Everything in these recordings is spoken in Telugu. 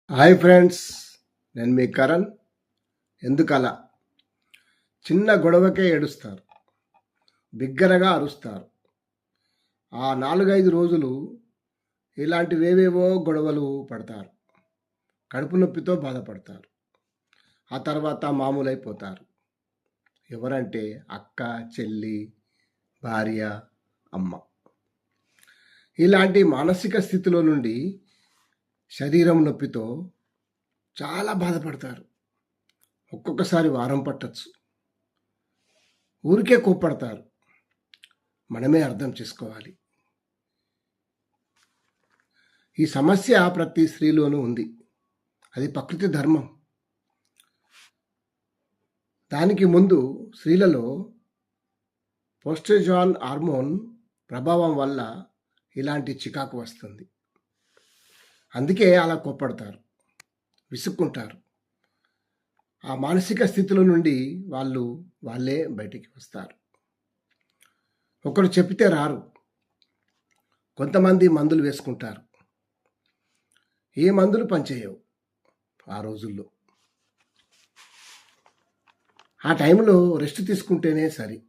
హాయ్ ఫ్రెండ్స్, నేను మీ కరణ్. ఎందుకలా? చిన్న గొడవకే ఏడుస్తారు, బిగ్గరగా అరుస్తారు. ఆ 4-5 రోజులు ఇలాంటివేవేవో గొడవలు పడతారు, కడుపు నొప్పితో బాధపడతారు. ఆ తర్వాత మామూలైపోతారు. ఎవరంటే అక్క, చెల్లి, భార్య, అమ్మ. ఇలాంటి మానసిక స్థితిలో నుండి శరీరం నొప్పితో చాలా బాధపడతారు. ఒక్కొక్కసారి వారం పట్టచ్చు. ఊరికే కోప్పడతారు. మనమే అర్థం చేసుకోవాలి. ఈ సమస్య ప్రతి స్త్రీలోనూ ఉంది. అది ప్రకృతి ధర్మం. దానికి ముందు స్త్రీలలో పోస్ట్రోజాన్ హార్మోన్ ప్రభావం వల్ల ఇలాంటి చికాకు వస్తుంది. అందుకే అలా కోప్పడతారు, విసుక్కుంటారు. ఆ మానసిక స్థితిలో నుండి వాళ్ళే బయటికి వస్తారు. ఒకరు చెప్పితే రారు. కొంతమంది మందులు వేసుకుంటారు. ఏ మందులు పనిచేయవు ఆ రోజుల్లో. ఆ టైంలో రెస్ట్ తీసుకుంటేనే సరి.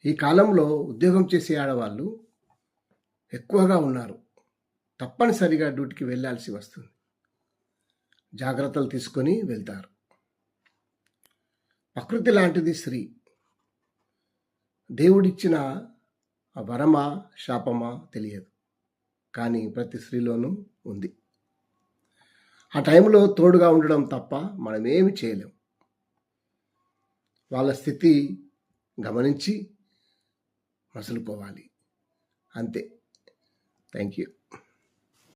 ఈ కాలంలో ఉద్యోగం చేసే ఆడవాళ్ళు ఎక్కువగా ఉన్నారు. తప్పనిసరిగా డ్యూటీకి వెళ్ళాల్సి వస్తుంది. జాగ్రత్తలు తీసుకొని వెళ్తారు. ప్రకృతి లాంటిది స్త్రీ. దేవుడిచ్చిన వరమా, శాపమా తెలియదు, కానీ ప్రతి స్త్రీలోనూ ఉంది. ఆ టైంలో తోడుగా ఉండడం తప్ప మనమేమి చేయలేం. వాళ్ళ స్థితి గమనించి మసులుకోవాలి, అంతే. Thank you.